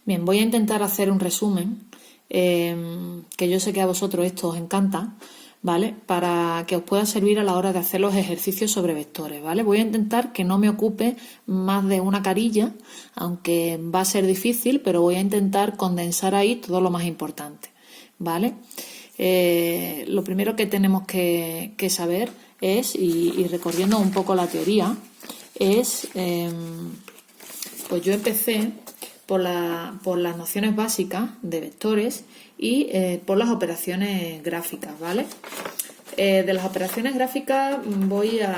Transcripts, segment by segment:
Bien, voy a intentar hacer un resumen, que yo sé que a vosotros esto os encanta, ¿vale? Para que os pueda servir a la hora de hacer los ejercicios sobre vectores, ¿vale? Voy a intentar que no me ocupe más de una carilla, aunque va a ser difícil, pero voy a intentar condensar ahí todo lo más importante, ¿vale? Lo primero que tenemos que saber es, y recorriendo un poco la teoría, es, pues yo empecé por las nociones básicas de vectores y por las operaciones gráficas, ¿vale? De las operaciones gráficas voy a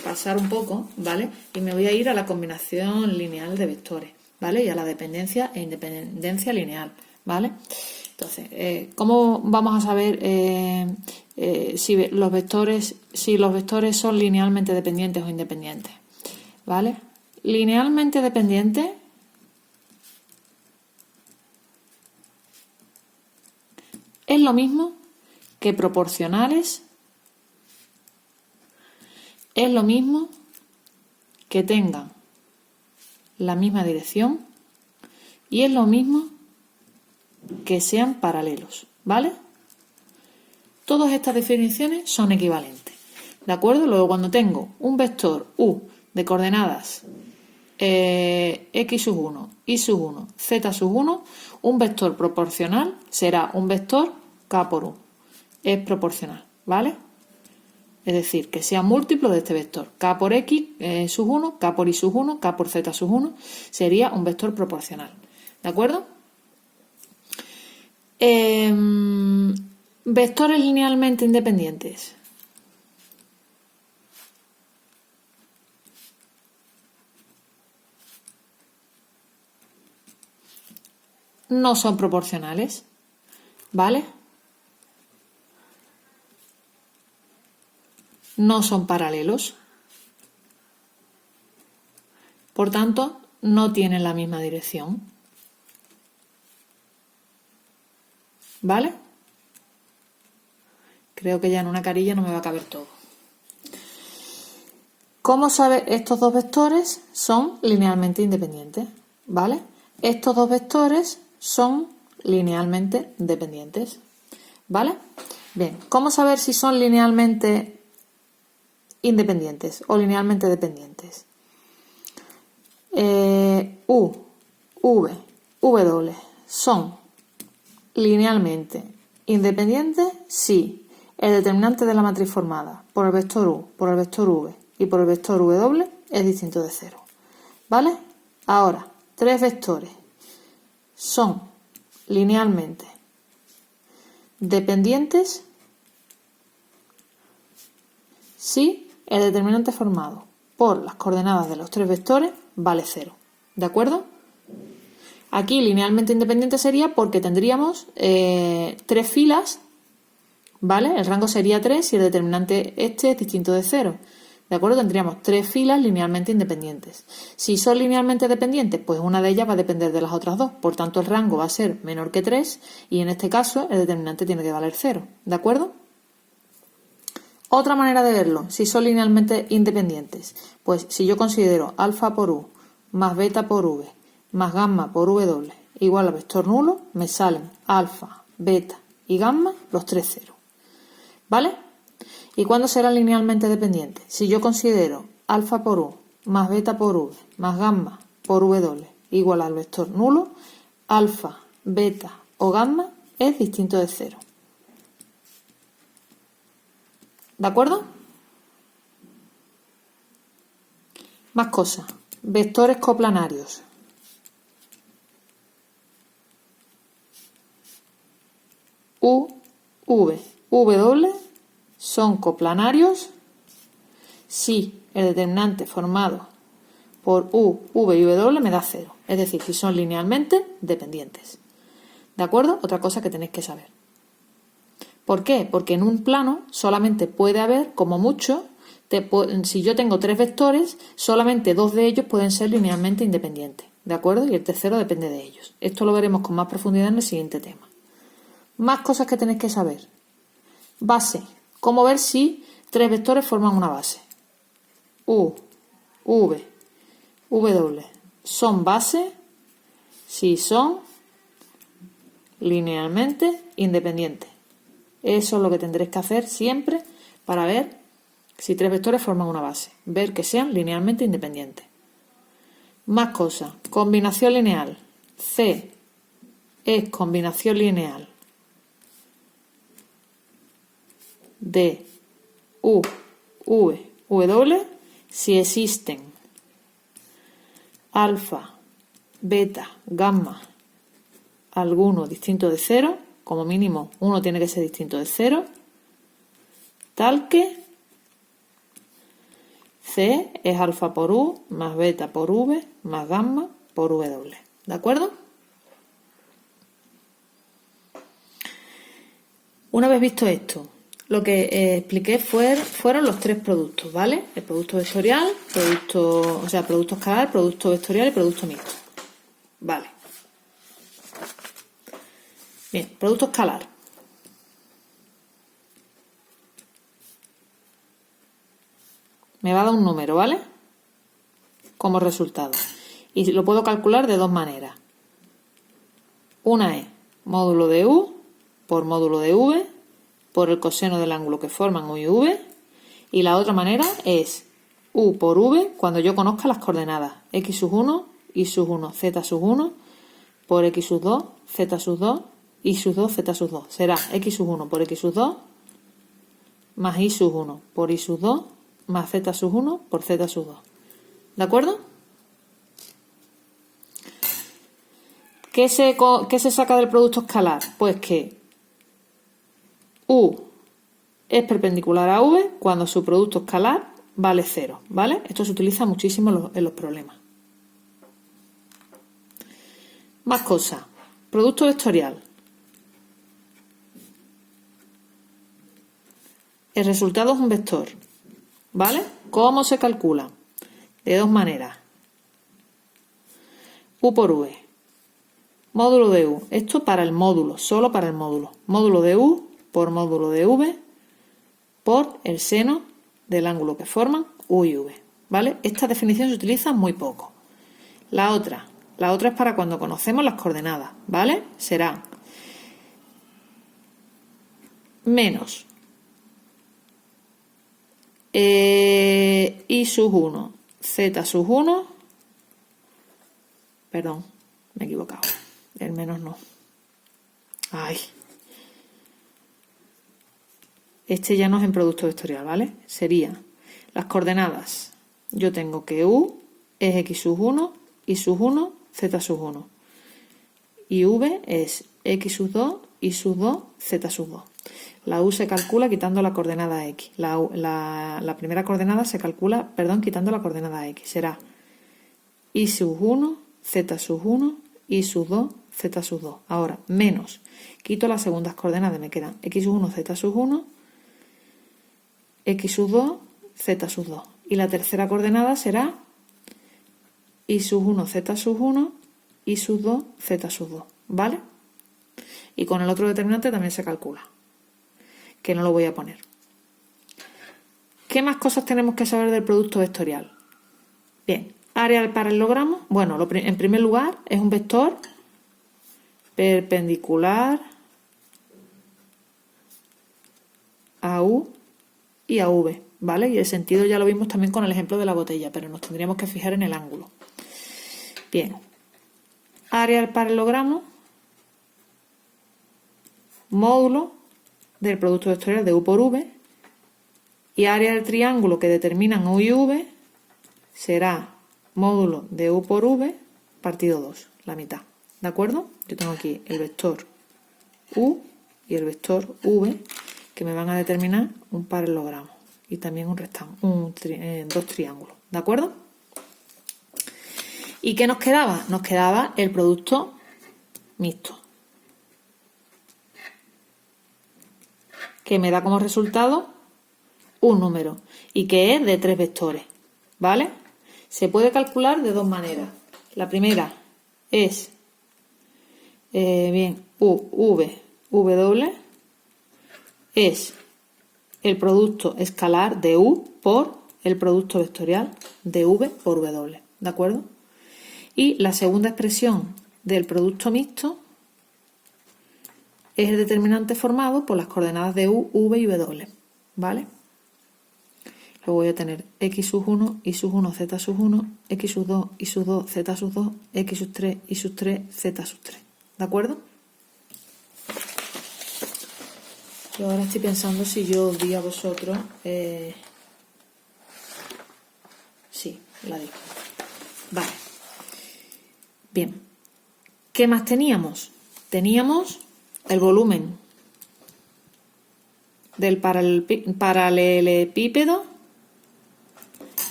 pasar un poco, ¿vale? Y me voy a ir a la combinación lineal de vectores, ¿vale? Y a la dependencia e independencia lineal, ¿vale? Entonces, ¿cómo vamos a saber si los vectores son linealmente dependientes o independientes? ¿Vale? Linealmente dependientes es lo mismo que proporcionales, es lo mismo que tengan la misma dirección y es lo mismo que sean paralelos, ¿vale? Todas estas definiciones son equivalentes, ¿de acuerdo? Luego, cuando tengo un vector u de coordenadas x sub 1, y sub 1, z sub 1, un vector proporcional será un vector k por u. Es proporcional, ¿vale? Es decir, que sea múltiplo de este vector. K por x sub 1, k por y sub 1, k por z sub 1 sería un vector proporcional, ¿de acuerdo? Vectores linealmente independientes. No son proporcionales, ¿vale? No son paralelos. Por tanto, no tienen la misma dirección. ¿Vale? Creo que ya en una carilla no me va a caber todo. ¿Cómo saber? Estos dos vectores son linealmente independientes, ¿vale? Estos dos vectores son linealmente dependientes, ¿vale? Bien, ¿cómo saber si son linealmente independientes o linealmente dependientes? U, V, W son linealmente independientes si el determinante de la matriz formada por el vector U, por el vector V y por el vector W es distinto de 0, ¿vale? Ahora, tres vectores son linealmente dependientes si el determinante formado por las coordenadas de los tres vectores vale 0, ¿de acuerdo? Aquí linealmente independiente sería porque tendríamos tres filas, ¿vale? El rango sería 3 si el determinante este es distinto de 0, ¿de acuerdo? Tendríamos tres filas linealmente independientes. Si son linealmente dependientes, pues una de ellas va a depender de las otras dos, por tanto el rango va a ser menor que 3 y en este caso el determinante tiene que valer 0, ¿de acuerdo? Otra manera de verlo, si son linealmente independientes, pues si yo considero alfa por u más beta por v más gamma por w igual a vector nulo, me salen alfa, beta y gamma los tres ceros, ¿vale? ¿Y cuándo serán linealmente dependientes? Si yo considero alfa por u más beta por v más gamma por w igual al vector nulo, alfa, beta o gamma es distinto de 0. ¿De acuerdo? Más cosas. Vectores coplanarios. U, V, W son coplanarios si el determinante formado por U, V y W me da 0. Es decir, si son linealmente dependientes. ¿De acuerdo? Otra cosa que tenéis que saber. ¿Por qué? Porque en un plano solamente puede haber, como mucho, si yo tengo tres vectores, solamente dos de ellos pueden ser linealmente independientes, ¿de acuerdo? Y el tercero depende de ellos. Esto lo veremos con más profundidad en el siguiente tema. Más cosas que tenéis que saber. Base. ¿Cómo ver si tres vectores forman una base? U, V, W son base si son linealmente independientes. Eso es lo que tendréis que hacer siempre para ver si tres vectores forman una base. Ver que sean linealmente independientes. Más cosas. Combinación lineal. C es combinación lineal de U, V, W si existen alfa, beta, gamma, alguno distinto de 0, como mínimo uno tiene que ser distinto de 0, tal que C es alfa por U más beta por V más gamma por W. ¿De acuerdo? Una vez visto esto, lo que expliqué fueron los tres productos, ¿vale? El producto vectorial, producto escalar, producto vectorial y producto mixto. Vale. Bien, producto escalar. Me va a dar un número, ¿vale? Como resultado. Y lo puedo calcular de dos maneras. Una es módulo de U por módulo de V por el coseno del ángulo que forman U y V. Y la otra manera es U por V cuando yo conozca las coordenadas x sub 1, y sub 1, z sub 1 por x sub 2, z sub 2, y sub 2, z sub 2. Será x sub 1 por x sub 2 más y sub 1 por y sub 2 más z sub 1 por z sub 2. ¿De acuerdo? ¿Qué se saca del producto escalar? Pues que U es perpendicular a V cuando su producto escalar vale 0, ¿vale? Esto se utiliza muchísimo en los problemas. Más cosas. Producto vectorial. El resultado es un vector, ¿vale? ¿Cómo se calcula? De dos maneras. U por V. Módulo de U. Esto para el módulo, solo para el módulo. Módulo de U por módulo de V por el seno del ángulo que forman U y V, ¿vale? Esta definición se utiliza muy poco. La otra es para cuando conocemos las coordenadas, ¿vale? Será menos y sub 1, z sub 1, perdón, me he equivocado, el menos no. Ay. Este ya no es en producto vectorial, ¿vale? Sería las coordenadas. Yo tengo que U es x sub 1, y sub 1, z sub 1. Y V es x sub 2, y sub 2, z sub 2. La U se calcula quitando la coordenada x. La primera coordenada se calcula, quitando la coordenada x. Será y sub 1, z sub 1, y sub 2, z sub 2. Ahora, menos. Quito las segundas coordenadas, me quedan x sub 1, z sub 1, x sub 2, z sub 2. Y la tercera coordenada será y sub 1, z sub 1, y sub 2, z sub 2. ¿Vale? Y con el otro determinante también se calcula, que no lo voy a poner. ¿Qué más cosas tenemos que saber del producto vectorial? Bien, área del paralelogramo. Bueno, en primer lugar es un vector perpendicular a U y a V, ¿vale? Y el sentido ya lo vimos también con el ejemplo de la botella, pero nos tendríamos que fijar en el ángulo. Bien, área del paralelogramo, módulo del producto vectorial de U por V, y área del triángulo que determinan U y V será módulo de U por V partido 2, la mitad. ¿De acuerdo? Yo tengo aquí el vector U y el vector V que me van a determinar un paralelogramo y también dos triángulos. ¿De acuerdo? ¿Y qué nos quedaba? Nos quedaba el producto mixto, que me da como resultado un número y que es de tres vectores, ¿vale? Se puede calcular de dos maneras. La primera es V es el producto escalar de U por el producto vectorial de V por W, ¿de acuerdo? Y la segunda expresión del producto mixto es el determinante formado por las coordenadas de U, V y W, ¿vale? Luego voy a tener x sub 1, y sub 1, z sub 1, x sub 2, y sub 2, z sub 2, x sub 3, y sub 3, z sub 3. ¿De acuerdo? Yo ahora estoy pensando si yo os di a vosotros... Sí, la di. Vale. Bien. ¿Qué más teníamos? Teníamos el volumen del paralelepípedo,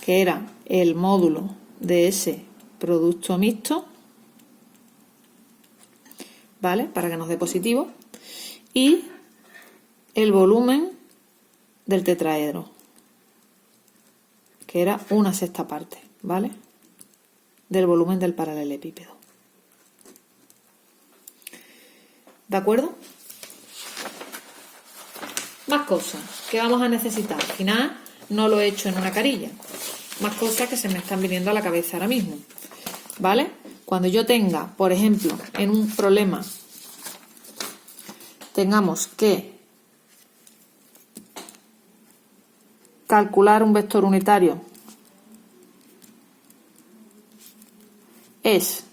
que era el módulo de ese producto mixto, ¿vale? Para que nos dé positivo. Y el volumen del tetraedro, que era una sexta parte, ¿vale? Del volumen del paralelepípedo. ¿De acuerdo? Más cosas que vamos a necesitar. Al final no lo he hecho en una carilla. Más cosas que se me están viniendo a la cabeza ahora mismo, ¿vale? Cuando yo tenga, por ejemplo, en un problema, tengamos que calcular un vector unitario, es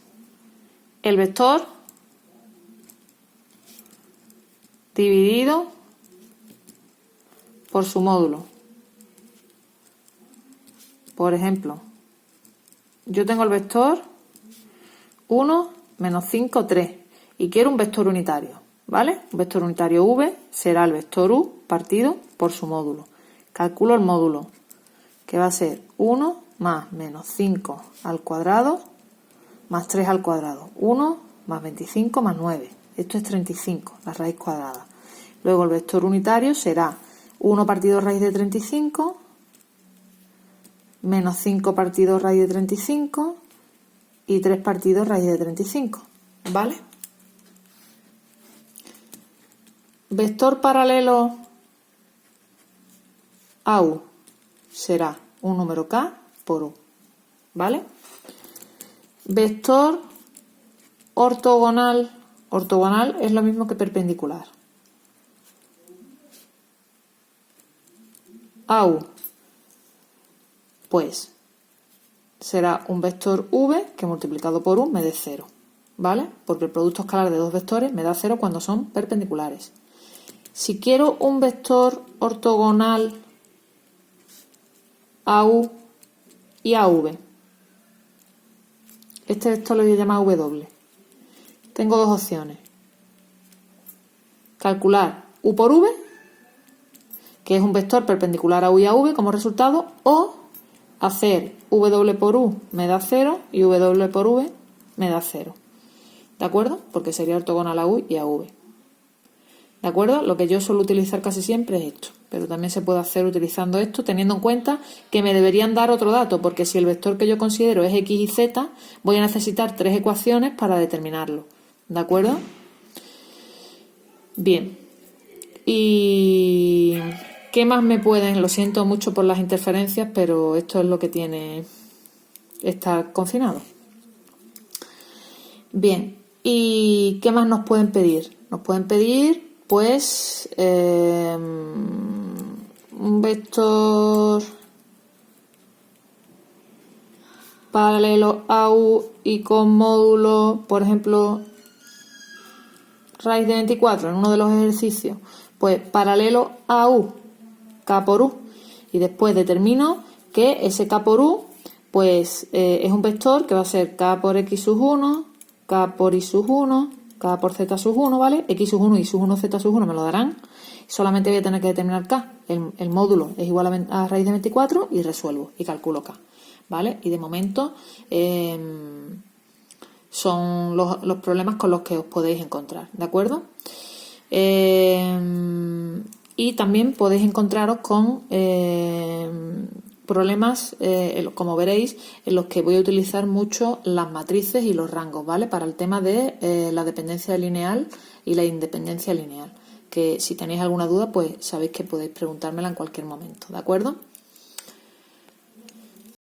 el vector dividido por su módulo. Por ejemplo, yo tengo el vector 1, menos 5, 3 y quiero un vector unitario, ¿vale? Un vector unitario V será el vector U partido por su módulo. Calculo el módulo, que va a ser 1 más menos 5 al cuadrado más 3 al cuadrado. 1 más 25 más 9. Esto es 35, la raíz cuadrada. Luego el vector unitario será 1 partido raíz de 35 menos 5 partido raíz de 35 y 3 partidos raíz de 35, ¿vale? Vector paralelo a U será un número K por U, ¿vale? Vector ortogonal, ortogonal es lo mismo que perpendicular. A U, pues será un vector V que multiplicado por U me dé 0, ¿vale? Porque el producto escalar de dos vectores me da 0 cuando son perpendiculares. Si quiero un vector ortogonal a U y a V, este vector lo voy a llamar W. Tengo dos opciones. Calcular U por V, que es un vector perpendicular a U y a V como resultado, o hacer W por U me da 0 y W por V me da 0. ¿De acuerdo? Porque sería ortogonal a U y a V. ¿De acuerdo? Lo que yo suelo utilizar casi siempre es esto, pero también se puede hacer utilizando esto, teniendo en cuenta que me deberían dar otro dato, porque si el vector que yo considero es X y Z, voy a necesitar 3 ecuaciones para determinarlo. ¿De acuerdo? Bien. ¿Y qué más me pueden? Lo siento mucho por las interferencias, pero esto es lo que tiene estar confinado. Bien. ¿Y qué más nos pueden pedir? Nos pueden pedir, pues, un vector paralelo a U y con módulo, por ejemplo, raíz de 24 en uno de los ejercicios, pues paralelo a U, K por U, y después determino que ese K por U pues es un vector que va a ser K por X sub 1, K por Y sub 1, K por Z sub 1, ¿vale? X sub 1 y sub 1 Z sub 1 me lo darán, solamente voy a tener que determinar K, el módulo es igual a raíz de 24 y resuelvo y calculo K, ¿vale? Y de momento son los problemas con los que os podéis encontrar, ¿de acuerdo? Y también podéis encontraros con problemas, como veréis, en los que voy a utilizar mucho las matrices y los rangos, ¿vale? Para el tema de la dependencia lineal y la independencia lineal. Que si tenéis alguna duda, pues sabéis que podéis preguntármela en cualquier momento, ¿de acuerdo?